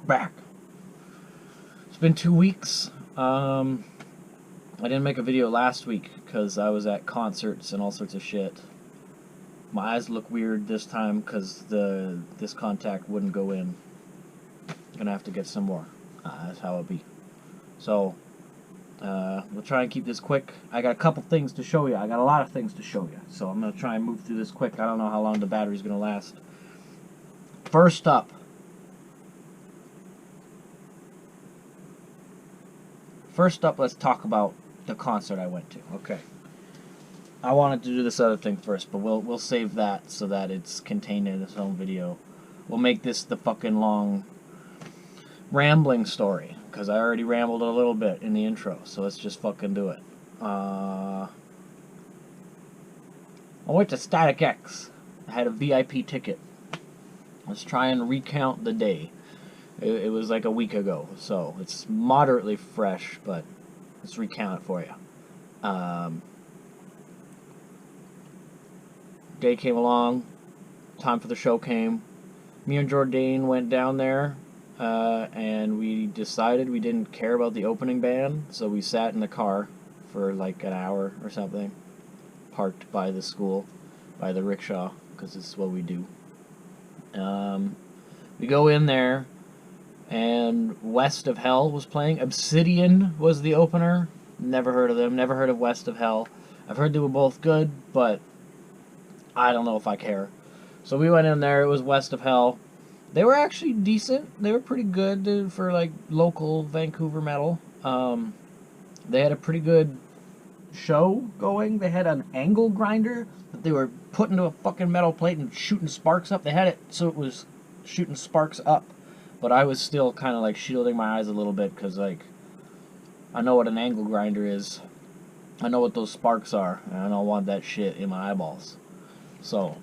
back. It's been 2 weeks. I didn't make a video last week because I was at concerts and all sorts of shit. My eyes look weird this time because this contact wouldn't go in. I'm gonna have to get some more. That's how it be. So we'll try and keep this quick. I got a couple things to show you. I got a lot of things to show you. So I'm gonna try and move through this quick. I don't know how long the battery's gonna last. First up. Let's talk about the concert I went to. Okay. I wanted to do this other thing first, but we'll save that so that it's contained in its own video. We'll make this the fucking long rambling story, because I already rambled a little bit in the intro, so let's just fucking do it. I went to Static X. I had a VIP ticket. Let's try and recount the day. It was like a week ago, so it's moderately fresh, but let's recount it for you. Day came along, time for the show came. Me and Jordan went down there, and we decided we didn't care about the opening band, so we sat in the car for like an hour or something, parked by the school, by the rickshaw, because it's what we do. We go in there, and West of Hell was playing. Obsidian was the opener. Never heard of them, never heard of West of Hell. I've heard they were both good, but I don't know if I care. So we went in there, it was West of Hell. They were actually decent. They were pretty good for like local Vancouver metal. They had a pretty good show going. They had an angle grinder that they were putting to a fucking metal plate and shooting sparks up. They had it so it was shooting sparks up. But I was still kind of like shielding my eyes a little bit because like I know what an angle grinder is. I know what those sparks are. And I don't want that shit in my eyeballs. So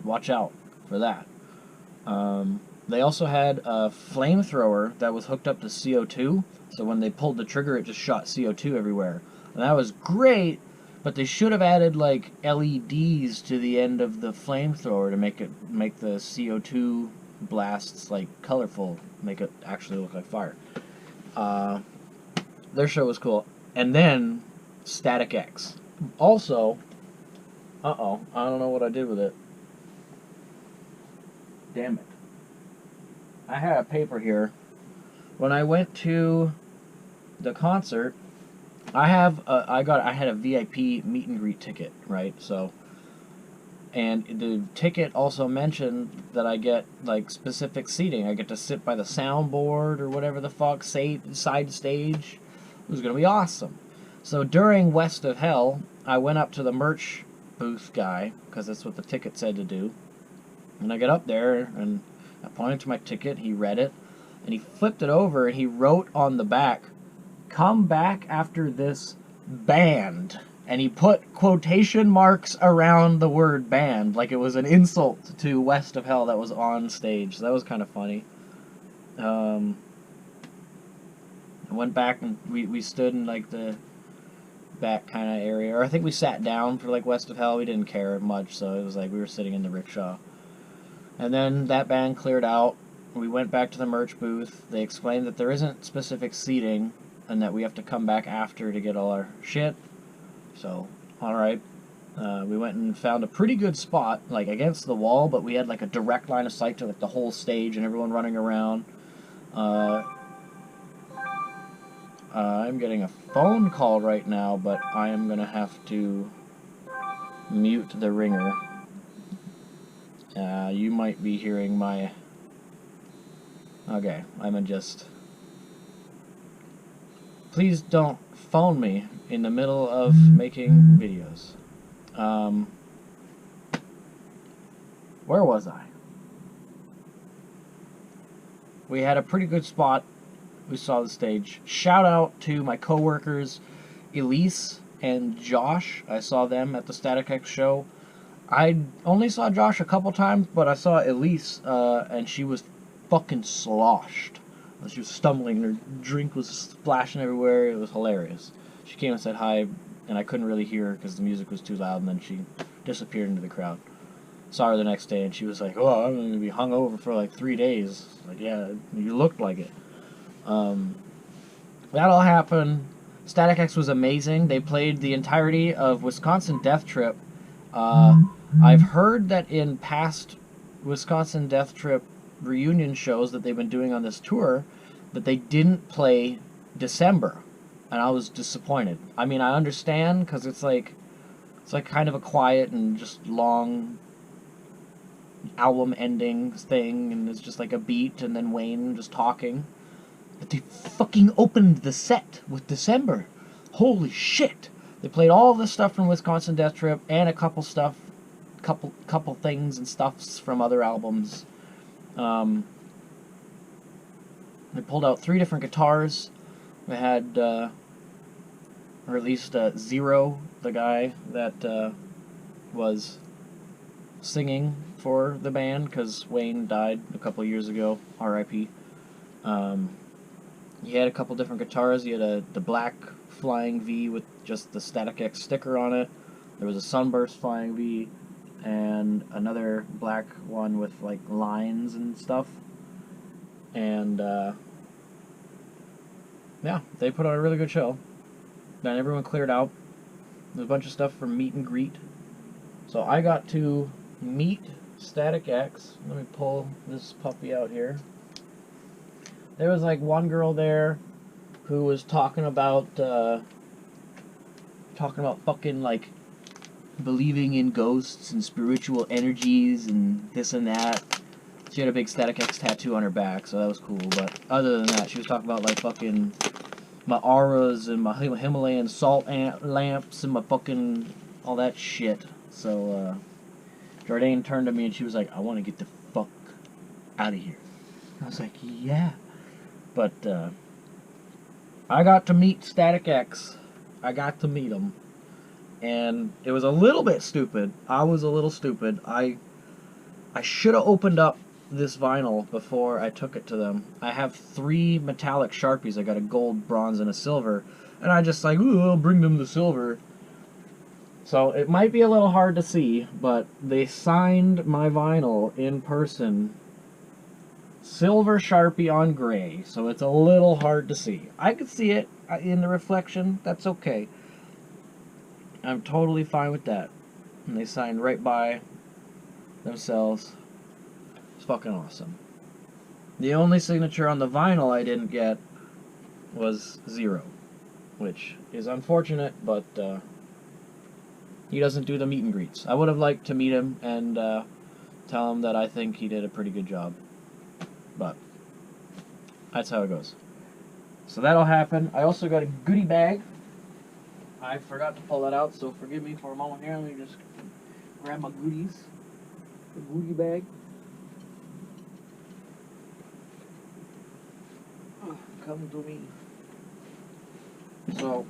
watch out for that. They also had a flamethrower that was hooked up to CO2, so when they pulled the trigger it just shot CO2 everywhere. And that was great, but they should have added like LEDs to the end of the flamethrower to make the CO2 blasts like colorful, make it actually look like fire. Their show was cool. And then Static X. Also, I don't know what I did with it. Damn it. I had a paper here. When I went to the concert, I had a VIP meet and greet ticket, right? So, and the ticket also mentioned that I get like specific seating. I get to sit by the soundboard or whatever the fuck, side stage. It was gonna be awesome. So during West of Hell, I went up to the merch booth guy, because that's what the ticket said to do. And I get up there, and I pointed to my ticket, he read it, and he flipped it over, and he wrote on the back, "Come back after this band." And he put quotation marks around the word band, like it was an insult to West of Hell that was on stage. So that was kind of funny. I went back, and we stood in, like, the back kind of area, or I think we sat down for like West of Hell. We didn't care much, so it was like we were sitting in the rickshaw. And then that band cleared out. We went back to the merch booth. They explained that there isn't specific seating and that we have to come back after to get all our shit. So, alright. We went and found a pretty good spot, like against the wall, but we had like a direct line of sight to like the whole stage and everyone running around. I'm getting a phone call right now, but I am going to have to mute the ringer. You might be hearing my... Okay, I'm just... Please don't phone me in the middle of making videos. Where was I? We had a pretty good spot. We saw the stage. Shout out to my coworkers, Elise and Josh. I saw them at the Static X show. I only saw Josh a couple times, but I saw Elise, and she was fucking sloshed. She was stumbling, and her drink was splashing everywhere. It was hilarious. She came and said hi, and I couldn't really hear her because the music was too loud, and then she disappeared into the crowd. Saw her the next day, and she was like, "Oh, I'm gonna be hungover for like 3 days." Like, yeah, you looked like it. Um, that all happened. Static X was amazing. They played the entirety of Wisconsin Death Trip. I've heard that in past Wisconsin Death Trip reunion shows that they've been doing on this tour, that they didn't play December, and I was disappointed. I mean, I understand because it's like kind of a quiet and just long album ending thing, and it's just like a beat and then Wayne just talking. But they fucking opened the set with December. Holy shit! They played all this stuff from Wisconsin Death Trip and a couple things and stuffs from other albums. Um, they pulled out 3 different guitars. We had, or at least Zero, the guy that was singing for the band, because Wayne died a couple years ago, R.I.P. He had a couple different guitars. He had the black Flying V with just the Static X sticker on it. There was a Sunburst Flying V, and another black one with like lines and stuff. And yeah, they put on a really good show. Then everyone cleared out. There's a bunch of stuff for meet and greet. So I got to meet Static X. Let me pull this puppy out here. There was like one girl there who was talking about fucking like believing in ghosts and spiritual energies and this and that. She had a big Static X tattoo on her back, so that was cool. But other than that, she was talking about like fucking my auras and my Himalayan salt lamps and my fucking all that shit. So Jordan turned to me and she was like, "I want to get the fuck out of here." I was like, "Yeah." But I got to meet Static X. I got to meet him. And it was a little bit stupid. I was a little stupid. I should have opened up this vinyl before I took it to them. I have 3 metallic Sharpies. I got a gold, bronze, and a silver. And I just like, ooh, I'll bring them the silver. So it might be a little hard to see, but they signed my vinyl in person. Silver Sharpie on gray, so it's a little hard to see. I could see it in the reflection. That's okay. I'm totally fine with that. And they signed right by themselves. It's fucking awesome. The only signature on the vinyl I didn't get was Zero, which is unfortunate, but he doesn't do the meet and greets. I would have liked to meet him and tell him that I think he did a pretty good job. But that's how it goes. So that'll happen. I also got a goodie bag. I forgot to pull that out, so forgive me for a moment here. Let me just grab my goodies. The goodie bag. Oh, come to me. So,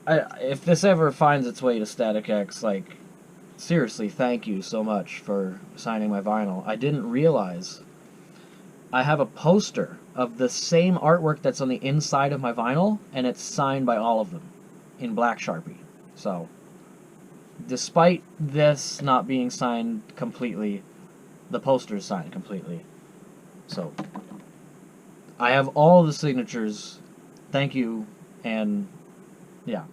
if this ever finds its way to Static X, like, seriously, thank you so much for signing my vinyl. I didn't realize I have a poster of the same artwork that's on the inside of my vinyl, and it's signed by all of them in black Sharpie. So, despite this not being signed completely, the poster is signed completely. So, I have all the signatures. Thank you, and yeah,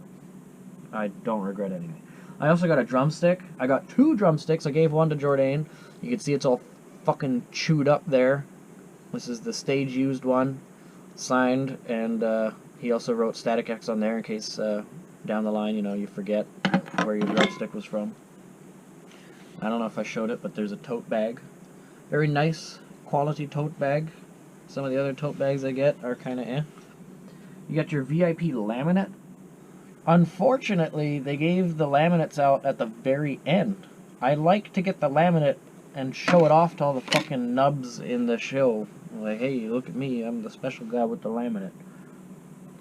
I don't regret anything. I also got a drumstick. I got 2 drumsticks. I gave one to Jordan. You can see it's all fucking chewed up there. This is the stage used one, signed, and he also wrote Static X on there in case down the line, you know, you forget where your drumstick was from. I don't know if I showed it, but there's a tote bag. Very nice quality tote bag. Some of the other tote bags I get are kind of eh. You got your VIP laminate. Unfortunately, they gave the laminates out at the very end. I like to get the laminate and show it off to all the fucking nubs in the show. Like, hey, look at me, I'm the special guy with the laminate.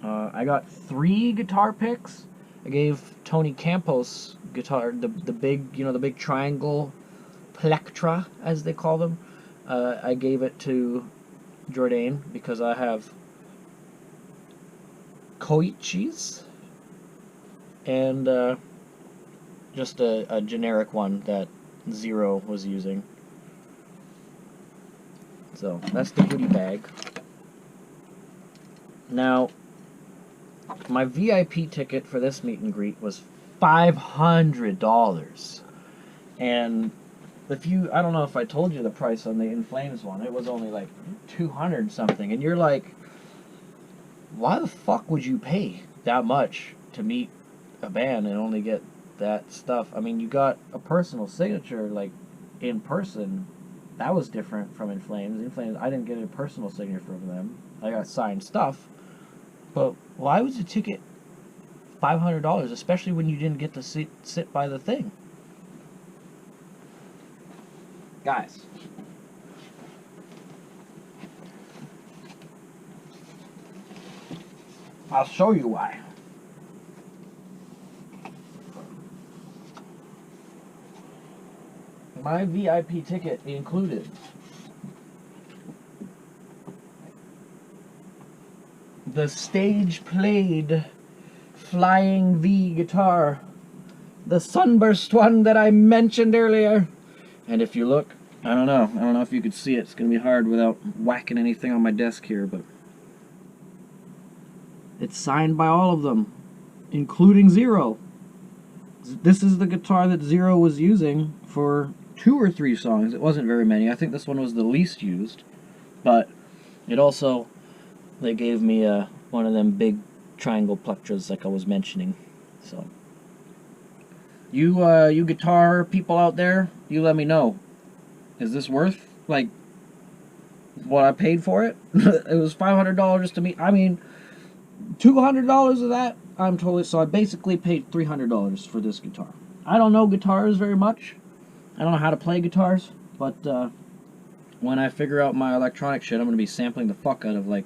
I got 3 guitar picks. I gave Tony Campos guitar, the big, you know, the big triangle plectra, as they call them. I gave it to Jordan because I have Koichis and just a generic one that Zero was using. So that's the goodie bag. Now, my VIP ticket for this meet and greet was $500. And if you, I don't know if I told you the price on the In Flames one, it was only like 200 something. And you're like, why the fuck would you pay that much to meet a band and only get that stuff? I mean, you got a personal signature, like, in person. That was different from In Flames. In Flames, I didn't get a personal signature from them. I got signed stuff. But why was the ticket $500, especially when you didn't get to sit by the thing? Guys, I'll show you why. My VIP ticket included the stage played Flying V guitar, the Sunburst one that I mentioned earlier. And if you look, I don't know if you could see it. It's gonna be hard without whacking anything on my desk here, but it's signed by all of them, including Zero. This is the guitar that Zero was using for 2 or 3 songs. It wasn't very many. I think this one was the least used, but it also, they gave me one of them big triangle plectras like I was mentioning. So you guitar people out there, you let me know. Is this worth like what I paid for it? It was $500 to me. I mean, $200 of that I'm totally, so I basically paid $300 for this guitar. I don't know guitars very much. I don't know how to play guitars, but when I figure out my electronic shit, I'm going to be sampling the fuck out of like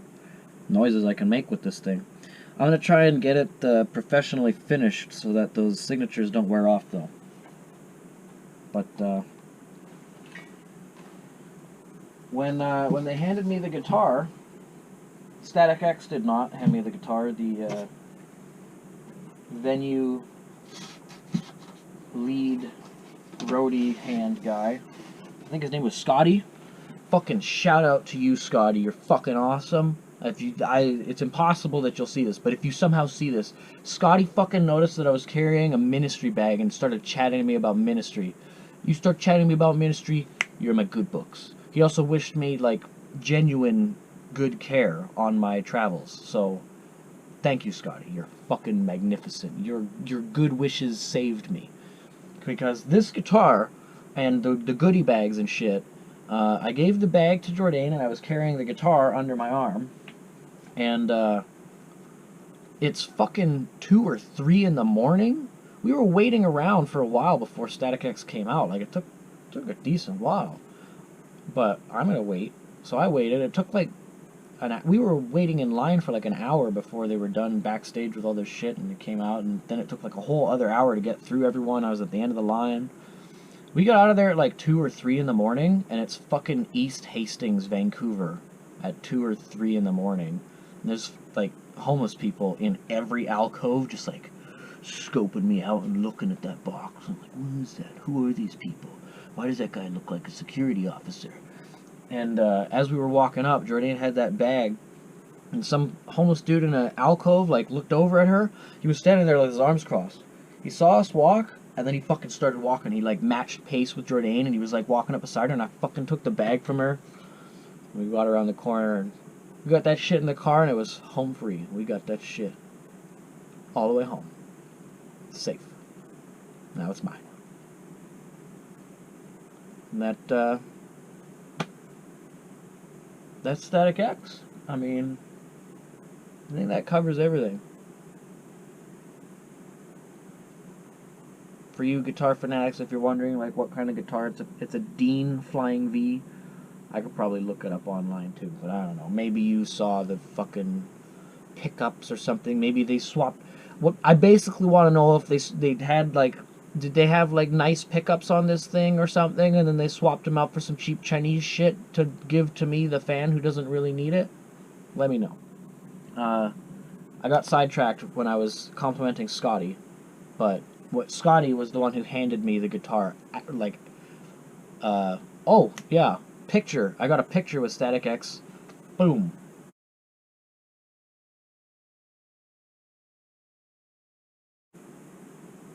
noises I can make with this thing. I'm going to try and get it professionally finished so that those signatures don't wear off though. But when they handed me the guitar, Static X did not hand me the guitar. The venue lead roadie hand guy, I think his name was Scotty. Fucking shout out to you, Scotty. You're fucking awesome. It's impossible that you'll see this, but if you somehow see this, Scotty fucking noticed that I was carrying a ministry bag and started chatting to me about ministry. You start chatting to me about ministry, you're in my good books. He also wished me like genuine good care on my travels. So thank you, Scotty. You're fucking magnificent. Your good wishes saved me. Because this guitar and the goodie bags and shit, I gave the bag to Jourdain and I was carrying the guitar under my arm. And it's fucking 2 or 3 in the morning. We were waiting around for a while before Static X came out. Like, it took a decent while. But I'm gonna wait. So I waited. It took like we were waiting in line for like an hour before they were done backstage with all their shit, and it came out, and then it took like a whole other hour to get through everyone. I was at the end of the line. We got out of there at like 2 or 3 in the morning, and it's fucking East Hastings, Vancouver, at 2 or 3 in the morning. And there's like homeless people in every alcove just like scoping me out and looking at that box. I'm like, what is that? Who are these people? Why does that guy look like a security officer? And as we were walking up, Jourdain had that bag, and some homeless dude in an alcove like looked over at her. He was standing there with his arms crossed. He saw us walk, and then he fucking started walking. He like matched pace with Jourdain, and he was like walking up beside her, and I fucking took the bag from her. We got around the corner, and we got that shit in the car, and it was home free. We got that shit all the way home. Safe. Now it's mine. And that's Static X. I mean, I think that covers everything. For you guitar fanatics, if you're wondering like what kind of guitar, it's a Dean Flying V. I could probably look it up online too, but I don't know. Maybe you saw the fucking pickups or something. Maybe they swapped. What I basically want to know if they had like, did they have like nice pickups on this thing or something, and then they swapped them out for some cheap Chinese shit to give to me, the fan who doesn't really need it? Let me know. I got sidetracked when I was complimenting Scotty, but what Scotty was the one who handed me the guitar. Like, oh yeah, picture. I got a picture with Static X. Boom.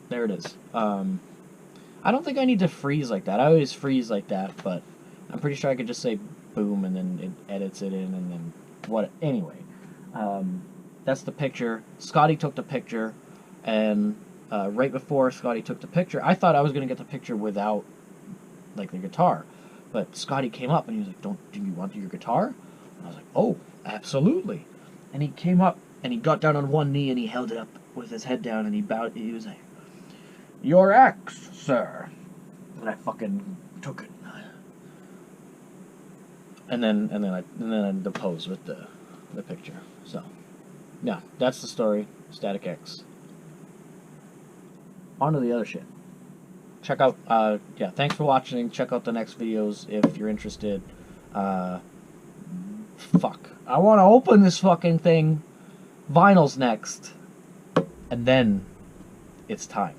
There it is. I don't think I need to freeze like that. I always freeze like that, but I'm pretty sure I could just say boom and then it edits it in and then what. Anyway, that's the picture. Scotty took the picture, and right before Scotty took the picture, I thought I was gonna get the picture without like the guitar, but Scotty came up and he was like, "Do you want your guitar?" And I was like, "Oh, absolutely." And he came up and he got down on one knee and he held it up with his head down and he bowed. He was like, "Your axe, sir." And I fucking took it. And then I deposed with the picture. So yeah, that's the story. Static X. On to the other shit. Check out yeah, thanks for watching. Check out the next videos if you're interested. Fuck. I wanna open this fucking thing. Vinyl's next. And then it's time.